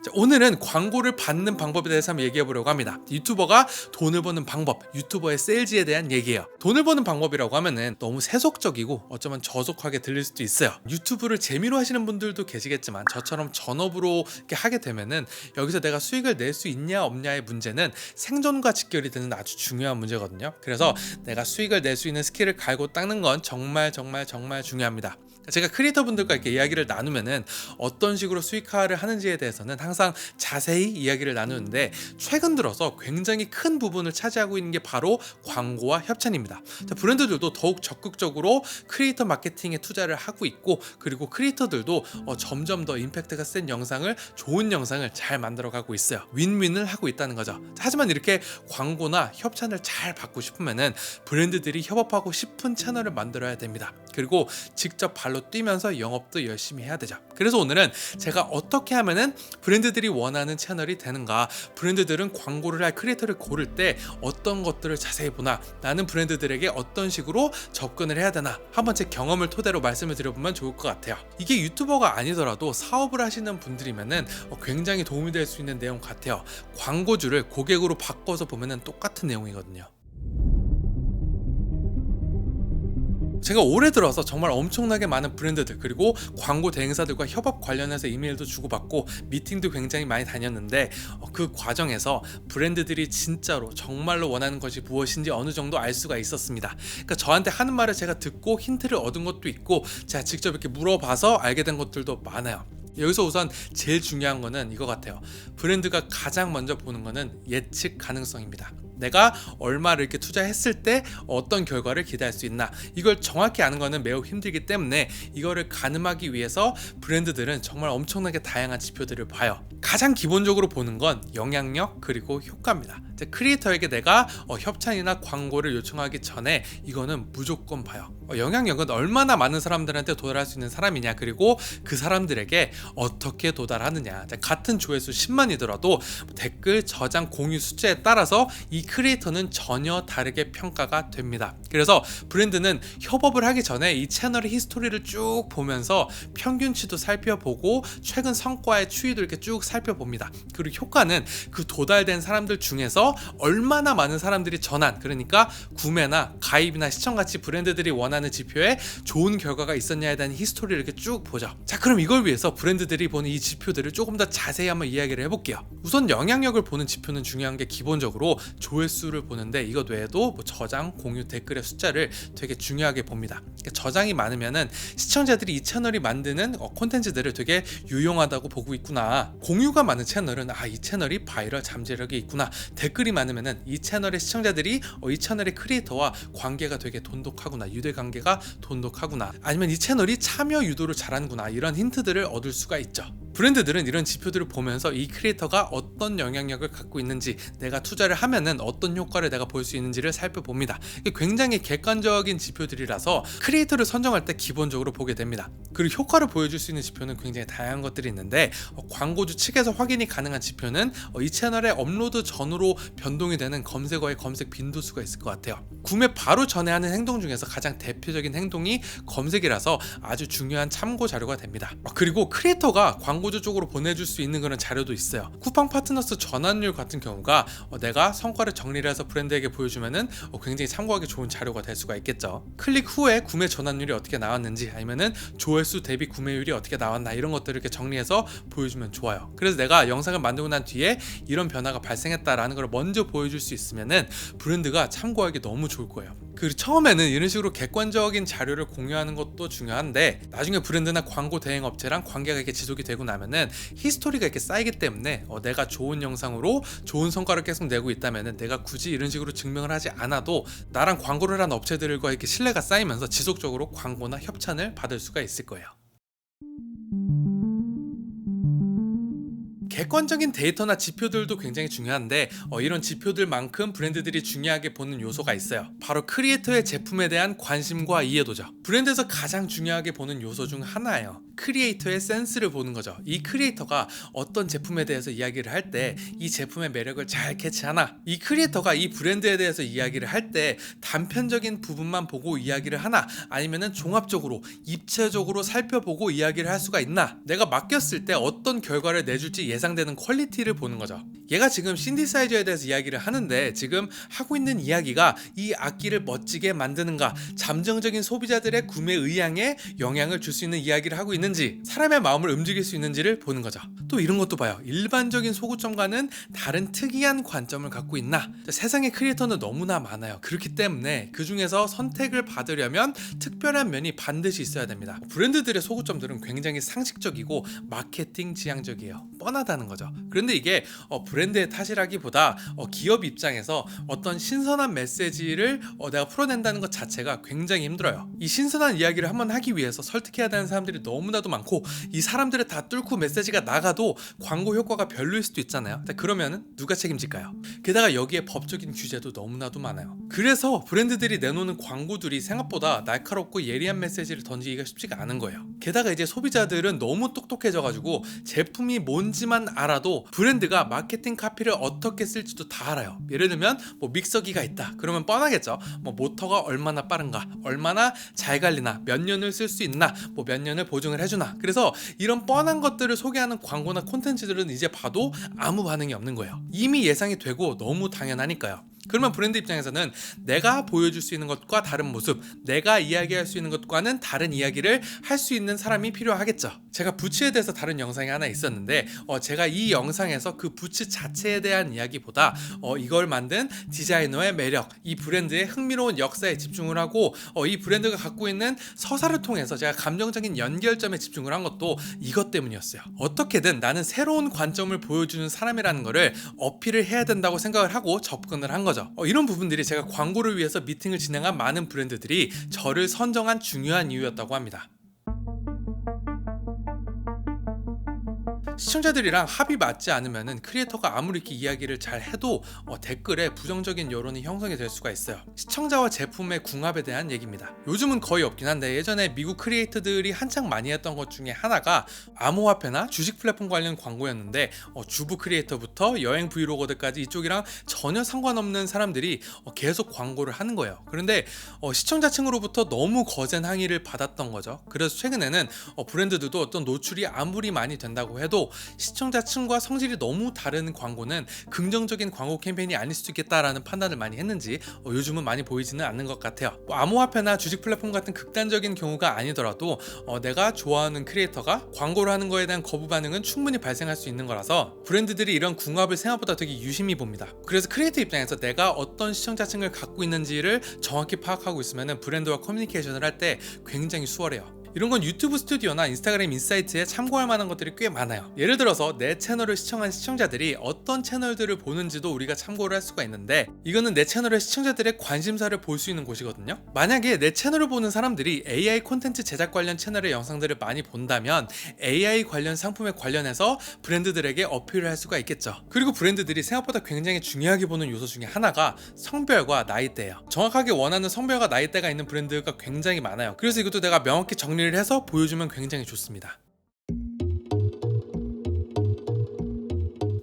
자, 오늘은 광고를 받는 방법에 대해서 한번 얘기해 보려고 합니다. 유튜버가 돈을 버는 방법, 유튜버의 세일즈에 대한 얘기예요. 돈을 버는 방법이라고 하면은 너무 세속적이고 어쩌면 저속하게 들릴 수도 있어요. 유튜브를 재미로 하시는 분들도 계시겠지만 저처럼 전업으로 이렇게 하게 되면은 여기서 내가 수익을 낼 수 있냐 없냐의 문제는 생존과 직결이 되는 아주 중요한 문제거든요. 그래서 내가 수익을 낼 수 있는 스킬을 갈고 닦는 건 정말 중요합니다. 제가 크리에이터 분들과 이렇게 이야기를 나누면은 어떤 식으로 수익화를 하는지에 대해서는 항상 자세히 이야기를 나누는데, 최근 들어서 굉장히 큰 부분을 차지하고 있는 게 바로 광고와 협찬입니다. 브랜드들도 더욱 적극적으로 크리에이터 마케팅에 투자를 하고 있고, 그리고 크리에이터들도 점점 더 임팩트가 센 영상을, 좋은 영상을 잘 만들어가고 있어요. 윈윈을 하고 있다는 거죠. 하지만 이렇게 광고나 협찬을 잘 받고 싶으면은 브랜드들이 협업하고 싶은 채널을 만들어야 됩니다. 그리고 직접 발로 뛰면서 영업도 열심히 해야 되죠. 그래서 오늘은 제가 어떻게 하면은 브랜드들이 원하는 채널이 되는가, 브랜드들은 광고를 할 크리에이터를 고를 때 어떤 것들을 자세히 보나, 나는 브랜드들에게 어떤 식으로 접근을 해야 되나, 한번 제 경험을 토대로 말씀을 드려보면 좋을 것 같아요. 이게 유튜버가 아니더라도 사업을 하시는 분들이면은 굉장히 도움이 될 수 있는 내용 같아요. 광고주를 고객으로 바꿔서 보면은 똑같은 내용이거든요. 제가 올해 들어서 정말 엄청나게 많은 브랜드들, 그리고 광고 대행사들과 협업 관련해서 이메일도 주고받고 미팅도 굉장히 많이 다녔는데, 그 과정에서 브랜드들이 진짜로 정말로 원하는 것이 무엇인지 어느 정도 알 수가 있었습니다. 그러니까 저한테 하는 말을 제가 듣고 힌트를 얻은 것도 있고, 제가 직접 이렇게 물어봐서 알게 된 것들도 많아요. 여기서 우선 제일 중요한 거는 이거 같아요. 브랜드가 가장 먼저 보는 거는 예측 가능성입니다. 내가 얼마를 이렇게 투자했을 때 어떤 결과를 기대할 수 있나, 이걸 정확히 아는 거는 매우 힘들기 때문에 이거를 가늠하기 위해서 브랜드들은 정말 엄청나게 다양한 지표들을 봐요. 가장 기본적으로 보는 건 영향력, 그리고 효과입니다. 크리에이터에게 내가 협찬이나 광고를 요청하기 전에 이거는 무조건 봐요. 영향력은 얼마나 많은 사람들한테 도달할 수 있는 사람이냐, 그리고 그 사람들에게 어떻게 도달하느냐. 같은 조회수 10만이더라도 댓글, 저장, 공유 숫자에 따라서 이 크리에이터는 전혀 다르게 평가가 됩니다. 그래서 브랜드는 협업을 하기 전에 이 채널의 히스토리를 쭉 보면서 평균치도 살펴보고 최근 성과의 추이도 이렇게 쭉 살펴봅니다. 그리고 효과는 그 도달된 사람들 중에서 얼마나 많은 사람들이 전환, 그러니까 구매나 가입이나 시청같이 브랜드들이 원하는 지표에 좋은 결과가 있었냐에 대한 히스토리를 이렇게 쭉 보죠. 자, 그럼 이걸 위해서 브랜드들이 보는 이 지표들을 조금 더 자세히 한번 이야기를 해볼게요. 우선 영향력을 보는 지표는 중요한 게 기본적으로 조회수를 보는데, 이것 외에도 저장, 공유, 댓글의 숫자를 되게 중요하게 봅니다. 그러니까 저장이 많으면은 시청자들이 이 채널이 만드는 콘텐츠들을 되게 유용하다고 보고 있구나. 공유가 많은 채널은 이 채널이 바이럴 잠재력이 있구나. 댓글이 많으면은 이 채널의 시청자들이 이 채널의 크리에이터와 관계가 되게 돈독하구나, 유대 관계가 돈독하구나, 아니면 이 채널이 참여 유도를 잘하는구나, 이런 힌트들을 얻을 수가 있죠. 브랜드들은 이런 지표들을 보면서 이 크리에이터가 어떤 영향력을 갖고 있는지, 내가 투자를 하면은 어떤 효과를 내가 볼 수 있는지를 살펴봅니다. 이게 굉장히 객관적인 지표들이라서 크리에이터를 선정할 때 기본적으로 보게 됩니다. 그리고 효과를 보여줄 수 있는 지표는 굉장히 다양한 것들이 있는데, 광고주 측에서 확인이 가능한 지표는 이 채널의 업로드 전후로 변동이 되는 검색어의 검색 빈도수가 있을 것 같아요. 구매 바로 전에 하는 행동 중에서 가장 대표적인 행동이 검색이라서 아주 중요한 참고 자료가 됩니다. 그리고 크리에이터가 광고주 쪽으로 보내줄 수 있는 그런 자료도 있어요. 쿠팡 파트너스 전환율 같은 경우가 내가 성과를 정리를 해서 브랜드에게 보여주면은 굉장히 참고하기 좋은 자료가 될 수가 있겠죠. 클릭 후에 구매 전환율이 어떻게 나왔는지, 아니면은 조회수 대비 구매율이 어떻게 나왔나, 이런 것들을 이렇게 정리해서 보여주면 좋아요. 그래서 내가 영상을 만들고 난 뒤에 이런 변화가 발생했다라는 걸 먼저 보여줄 수 있으면은 브랜드가 참고하기 너무 좋을 거예요. 그리고 처음에는 이런 식으로 객관적인 자료를 공유하는 것도 중요한데, 나중에 브랜드나 광고 대행 업체랑 관계가 이렇게 지속이 되고 나면은 히스토리가 이렇게 쌓이기 때문에 내가 좋은 영상으로 좋은 성과를 계속 내고 있다면은 내가 굳이 이런 식으로 증명을 하지 않아도 나랑 광고를 한 업체들과 이렇게 신뢰가 쌓이면서 지속적으로 광고나 협찬을 받을 수가 있을 거예요. 객관적인 데이터나 지표들도 굉장히 중요한데, 이런 지표들만큼 브랜드들이 중요하게 보는 요소가 있어요. 바로 크리에이터의 제품에 대한 관심과 이해도죠. 브랜드에서 가장 중요하게 보는 요소 중 하나예요. 크리에이터의 센스를 보는 거죠. 이 크리에이터가 어떤 제품에 대해서 이야기를 할 때 이 제품의 매력을 잘 캐치하나, 이 크리에이터가 이 브랜드에 대해서 이야기를 할 때 단편적인 부분만 보고 이야기를 하나, 아니면은 종합적으로 입체적으로 살펴보고 이야기를 할 수가 있나, 내가 맡겼을 때 어떤 결과를 내줄지 예상되는 퀄리티를 보는 거죠. 얘가 지금 신디사이저에 대해서 이야기를 하는데 지금 하고 있는 이야기가 이 악기를 멋지게 만드는가, 잠정적인 소비자들의 구매 의향에 영향을 줄 수 있는 이야기를 하고 있는지, 사람의 마음을 움직일 수 있는지를 보는 거죠. 또 이런 것도 봐요. 일반적인 소구점과는 다른 특이한 관점을 갖고 있나. 세상에 크리에이터는 너무나 많아요. 그렇기 때문에 그 중에서 선택을 받으려면 특별한 면이 반드시 있어야 됩니다. 브랜드들의 소구점들은 굉장히 상식적이고 마케팅 지향적이에요. 뻔하다는 거죠. 그런데 이게 브랜드의 탓이라기보다 기업 입장에서 어떤 신선한 메시지를 내가 풀어낸다는 것 자체가 굉장히 힘들어요. 이 신선한 이야기를 한번 하기 위해서 설득해야 되는 사람들이 너무나도 많고, 이 사람들을 다 뚫고 메시지가 나가도 광고 효과가 별로일 수도 있잖아요. 그러면 누가 책임질까요? 게다가 여기에 법적인 규제도 너무나도 많아요. 그래서 브랜드들이 내놓는 광고들이 생각보다 날카롭고 예리한 메시지를 던지기가 쉽지가 않은 거예요. 게다가 이제 소비자들은 너무 똑똑해져가지고 제품이 뭔지만 알아도 브랜드가 마케팅 카피를 어떻게 쓸지도 다 알아요. 예를 들면 뭐 믹서기가 있다 그러면 뻔하겠죠. 뭐 모터가 얼마나 빠른가, 얼마나 잘 갈리나, 몇 년을 쓸 수 있나, 뭐 몇 년을 보증을 해주나. 그래서 이런 뻔한 것들을 소개하는 광고나 콘텐츠들은 이제 봐도 아무 반응이 없는 거예요. 이미 예상이 되고 너무 당연하니까요. 그러면 브랜드 입장에서는 내가 보여줄 수 있는 것과 다른 모습, 내가 이야기할 수 있는 것과는 다른 이야기를 할 수 있는 사람이 필요하겠죠. 제가 부츠에 대해서 다른 영상이 하나 있었는데 제가 이 영상에서 그 부츠 자체에 대한 이야기보다 이걸 만든 디자이너의 매력, 이 브랜드의 흥미로운 역사에 집중을 하고 이 브랜드가 갖고 있는 서사를 통해서 제가 감정적인 연결점에 집중을 한 것도 이것 때문이었어요. 어떻게든 나는 새로운 관점을 보여주는 사람이라는 거를 어필을 해야 된다고 생각을 하고 접근을 한 거죠. 이런 부분들이 제가 광고를 위해서 미팅을 진행한 많은 브랜드들이 저를 선정한 중요한 이유였다고 합니다. 시청자들이랑 합이 맞지 않으면은 크리에이터가 아무리 이렇게 이야기를 잘 해도 댓글에 부정적인 여론이 형성이 될 수가 있어요. 시청자와 제품의 궁합에 대한 얘기입니다. 요즘은 거의 없긴 한데 예전에 미국 크리에이터들이 한창 많이 했던 것 중에 하나가 암호화폐나 주식 플랫폼 관련 광고였는데 주부 크리에이터부터 여행 브이로거들까지 이쪽이랑 전혀 상관없는 사람들이 계속 광고를 하는 거예요. 그런데 시청자층으로부터 너무 거센 항의를 받았던 거죠. 그래서 최근에는 브랜드들도 어떤 노출이 아무리 많이 된다고 해도 시청자층과 성질이 너무 다른 광고는 긍정적인 광고 캠페인이 아닐 수도 있겠다라는 판단을 많이 했는지 요즘은 많이 보이지는 않는 것 같아요. 암호화폐나 주식 플랫폼 같은 극단적인 경우가 아니더라도 내가 좋아하는 크리에이터가 광고를 하는 거에 대한 거부 반응은 충분히 발생할 수 있는 거라서 브랜드들이 이런 궁합을 생각보다 되게 유심히 봅니다. 그래서 크리에이터 입장에서 내가 어떤 시청자층을 갖고 있는지를 정확히 파악하고 있으면 브랜드와 커뮤니케이션을 할 때 굉장히 수월해요. 이런 건 유튜브 스튜디오나 인스타그램 인사이트에 참고할 만한 것들이 꽤 많아요. 예를 들어서 내 채널을 시청한 시청자들이 어떤 채널들을 보는지도 우리가 참고를 할 수가 있는데, 이거는 내 채널의 시청자들의 관심사를 볼 수 있는 곳이거든요. 만약에 내 채널을 보는 사람들이 AI 콘텐츠 제작 관련 채널의 영상들을 많이 본다면 AI 관련 상품에 관련해서 브랜드들에게 어필을 할 수가 있겠죠. 그리고 브랜드들이 생각보다 굉장히 중요하게 보는 요소 중에 하나가 성별과 나이대예요. 정확하게 원하는 성별과 나이대가 있는 브랜드가 굉장히 많아요. 그래서 이것도 내가 명확히 정리를 해서 보여주면 굉장히 좋습니다.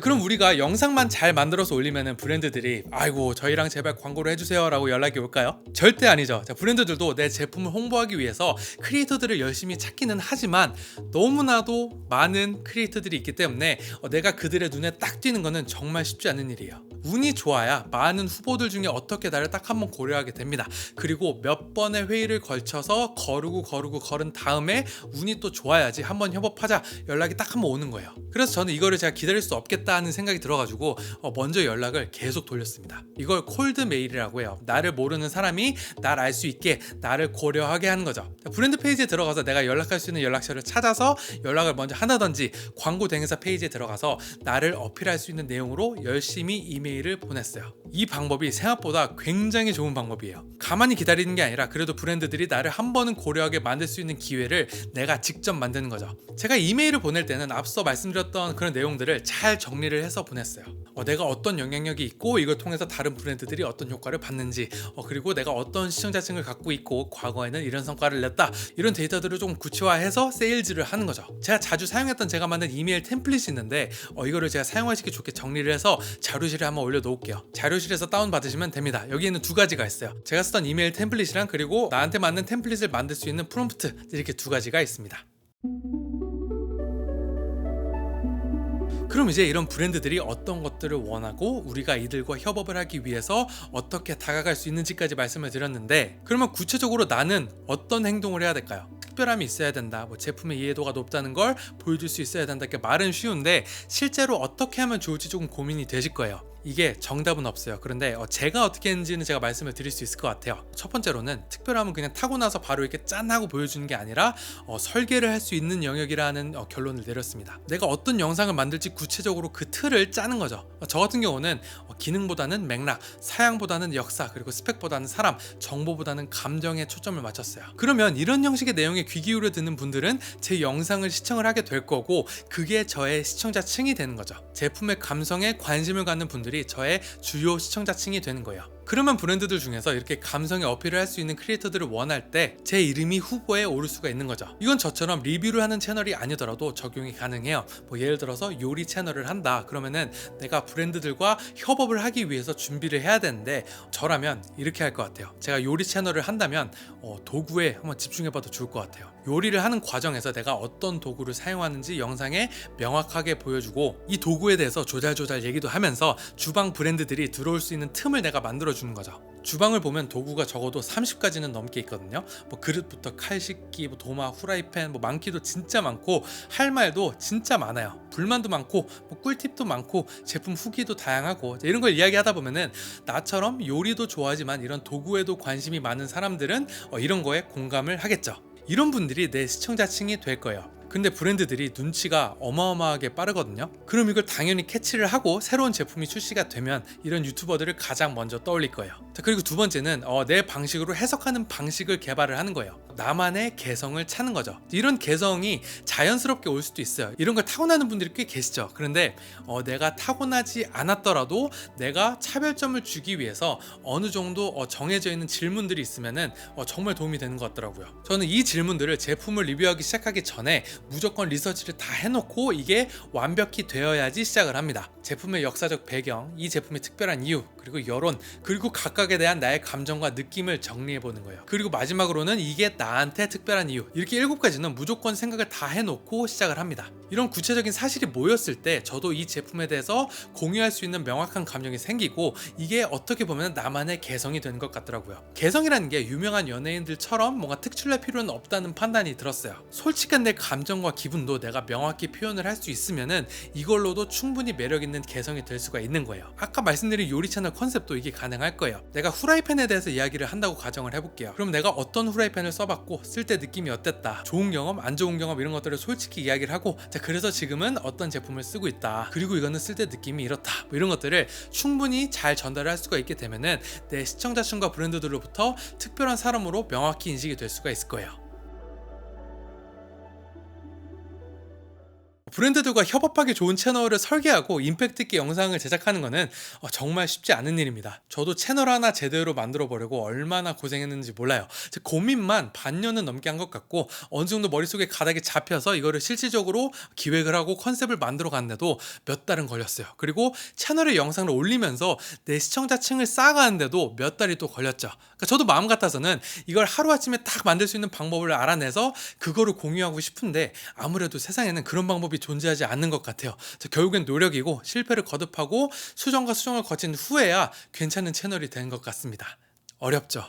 그럼 우리가 영상만 잘 만들어서 올리면은 브랜드들이 아이고 저희랑 제발 광고를 해주세요 라고 연락이 올까요? 절대 아니죠. 브랜드들도 내 제품을 홍보하기 위해서 크리에이터들을 열심히 찾기는 하지만 너무나도 많은 크리에이터들이 있기 때문에 내가 그들의 눈에 딱 띄는 거는 정말 쉽지 않은 일이에요. 운이 좋아야 많은 후보들 중에 어떻게 나를 딱 한번 고려하게 됩니다. 그리고 몇 번의 회의를 걸쳐서 거른 다음에 운이 또 좋아야지 한번 협업하자 연락이 딱 한번 오는 거예요. 그래서 저는 이거를 제가 기다릴 수 없겠다 하는 생각이 들어가지고 먼저 연락을 계속 돌렸습니다. 이걸 콜드 메일이라고 해요. 나를 모르는 사람이 날 알 수 있게 나를 고려하게 하는 거죠. 브랜드 페이지에 들어가서 내가 연락할 수 있는 연락처를 찾아서 연락을 먼저 한다든지, 광고 대행사 페이지에 들어가서 나를 어필할 수 있는 내용으로 열심히 이메일을 보냈어요. 이 방법이 생각보다 굉장히 좋은 방법이에요. 가만히 기다리는 게 아니라 그래도 브랜드들이 나를 한 번은 고려하게 만들 수 있는 기회를 내가 직접 만드는 거죠. 제가 이메일을 보낼 때는 앞서 말씀드렸던 그런 내용들을 잘 정리를 해서 보냈어요. 내가 어떤 영향력이 있고 이걸 통해서 다른 브랜드들이 어떤 효과를 받는지, 그리고 내가 어떤 시청자층을 갖고 있고 과거에는 이런 성과를 냈다, 이런 데이터들을 좀 구체화해서 세일즈를 하는 거죠. 제가 자주 사용했던 제가 만든 이메일 템플릿이 있는데 이거를 제가 사용하시기 좋게 정리를 해서 자료실에 한번 올려놓을게요. 자료실에서 다운받으시면 됩니다. 여기에는 두 가지가 있어요. 제가 쓰던 이메일 템플릿이랑 그리고 나한테 맞는 템플릿을 만들 수 있는 프롬프트, 이렇게 두 가지가 있습니다. 그럼 이제 이런 브랜드들이 어떤 것들을 원하고 우리가 이들과 협업을 하기 위해서 어떻게 다가갈 수 있는지까지 말씀을 드렸는데, 그러면 구체적으로 나는 어떤 행동을 해야 될까요? 특별함이 있어야 된다, 뭐 제품의 이해도가 높다는 걸 보여줄 수 있어야 된다, 이렇게 말은 쉬운데 실제로 어떻게 하면 좋을지 조금 고민이 되실 거예요. 이게 정답은 없어요. 그런데 제가 어떻게 했는지는 제가 말씀을 드릴 수 있을 것 같아요. 첫 번째로는 특별함은 그냥 타고 나서 바로 이렇게 짠 하고 보여주는 게 아니라 설계를 할 수 있는 영역이라는 결론을 내렸습니다. 내가 어떤 영상을 만들지 구체적으로 그 틀을 짜는 거죠. 저 같은 경우는 기능보다는 맥락, 사양보다는 역사, 그리고 스펙보다는 사람, 정보보다는 감정에 초점을 맞췄어요. 그러면 이런 형식의 내용에 귀 기울여 듣는 분들은 제 영상을 시청을 하게 될 거고, 그게 저의 시청자층이 되는 거죠. 제품의 감성에 관심을 갖는 분들이 저의 주요 시청자층이 되는 거예요. 그러면 브랜드들 중에서 이렇게 감성에 어필을 할 수 있는 크리에이터들을 원할 때 제 이름이 후보에 오를 수가 있는 거죠. 이건 저처럼 리뷰를 하는 채널이 아니더라도 적용이 가능해요. 뭐 예를 들어서 요리 채널을 한다 그러면은 내가 브랜드들과 협업을 하기 위해서 준비를 해야 되는데, 저라면 이렇게 할 것 같아요. 제가 요리 채널을 한다면 도구에 한번 집중해봐도 좋을 것 같아요. 요리를 하는 과정에서 내가 어떤 도구를 사용하는지 영상에 명확하게 보여주고, 이 도구에 대해서 조잘조잘 얘기도 하면서 주방 브랜드들이 들어올 수 있는 틈을 내가 만들어 주는 거죠. 주방을 보면 도구가 적어도 30가지는 넘게 있거든요. 뭐 그릇부터 칼식기, 뭐 도마, 후라이팬, 뭐 많기도 진짜 많고 할 말도 진짜 많아요. 불만도 많고 뭐 꿀팁도 많고 제품 후기도 다양하고, 이런 걸 이야기하다 보면은 나처럼 요리도 좋아하지만 이런 도구에도 관심이 많은 사람들은 이런 거에 공감을 하겠죠. 이런 분들이 내 시청자층이 될 거예요. 근데 브랜드들이 눈치가 어마어마하게 빠르거든요. 그럼 이걸 당연히 캐치를 하고 새로운 제품이 출시가 되면 이런 유튜버들을 가장 먼저 떠올릴 거예요. 자, 그리고 두 번째는 내 방식으로 해석하는 방식을 개발을 하는 거예요. 나만의 개성을 찾는 거죠. 이런 개성이 자연스럽게 올 수도 있어요. 이런 걸 타고나는 분들이 꽤 계시죠. 그런데 내가 타고나지 않았더라도 내가 차별점을 주기 위해서 어느 정도 정해져 있는 질문들이 있으면은 정말 도움이 되는 것 같더라고요. 저는 이 질문들을 제품을 리뷰하기 시작하기 전에 무조건 리서치를 다 해놓고 이게 완벽히 되어야지 시작을 합니다. 제품의 역사적 배경, 이 제품의 특별한 이유, 그리고 여론, 그리고 각각에 대한 나의 감정과 느낌을 정리해보는 거예요. 그리고 마지막으로는 이게 나한테 특별한 이유, 이렇게 7가지는 무조건 생각을 다 해놓고 시작을 합니다. 이런 구체적인 사실이 모였을 때 저도 이 제품에 대해서 공유할 수 있는 명확한 감정이 생기고, 이게 어떻게 보면 나만의 개성이 되는 것 같더라고요. 개성이라는 게 유명한 연예인들처럼 뭔가 특출날 필요는 없다는 판단이 들었어요. 솔직한 내 감정과 기분도 내가 명확히 표현을 할 수 있으면은 이걸로도 충분히 매력 있는 개성이 될 수가 있는 거예요. 아까 말씀드린 요리 채널 컨셉도 이게 가능할 거예요. 내가 후라이팬에 대해서 이야기를 한다고 가정을 해볼게요. 그럼 내가 어떤 후라이팬을 써봤고 쓸 때 느낌이 어땠다, 좋은 경험, 안 좋은 경험, 이런 것들을 솔직히 이야기를 하고, 자 그래서 지금은 어떤 제품을 쓰고 있다, 그리고 이거는 쓸 때 느낌이 이렇다, 뭐 이런 것들을 충분히 잘 전달할 수가 있게 되면은 내 시청자층과 브랜드들로부터 특별한 사람으로 명확히 인식이 될 수가 있을 거예요. 브랜드들과 협업하기 좋은 채널을 설계하고 임팩트 있게 영상을 제작하는 것은 정말 쉽지 않은 일입니다. 저도 채널 하나 제대로 만들어 보려고 얼마나 고생했는지 몰라요. 제 고민만 반년은 넘게 한 것 같고, 어느 정도 머릿속에 가닥이 잡혀서 이거를 실질적으로 기획을 하고 컨셉을 만들어 갔는데도 몇 달은 걸렸어요. 그리고 채널에 영상을 올리면서 내 시청자층을 쌓아가는데도 몇 달이 또 걸렸죠. 그러니까 저도 마음 같아서는 이걸 하루아침에 딱 만들 수 있는 방법을 알아내서 그거를 공유하고 싶은데, 아무래도 세상에는 그런 방법이 존재하지 않는 것 같아요. 결국엔 노력이고 실패를 거듭하고 수정과 수정을 거친 후에야 괜찮은 채널이 되는 것 같습니다. 어렵죠?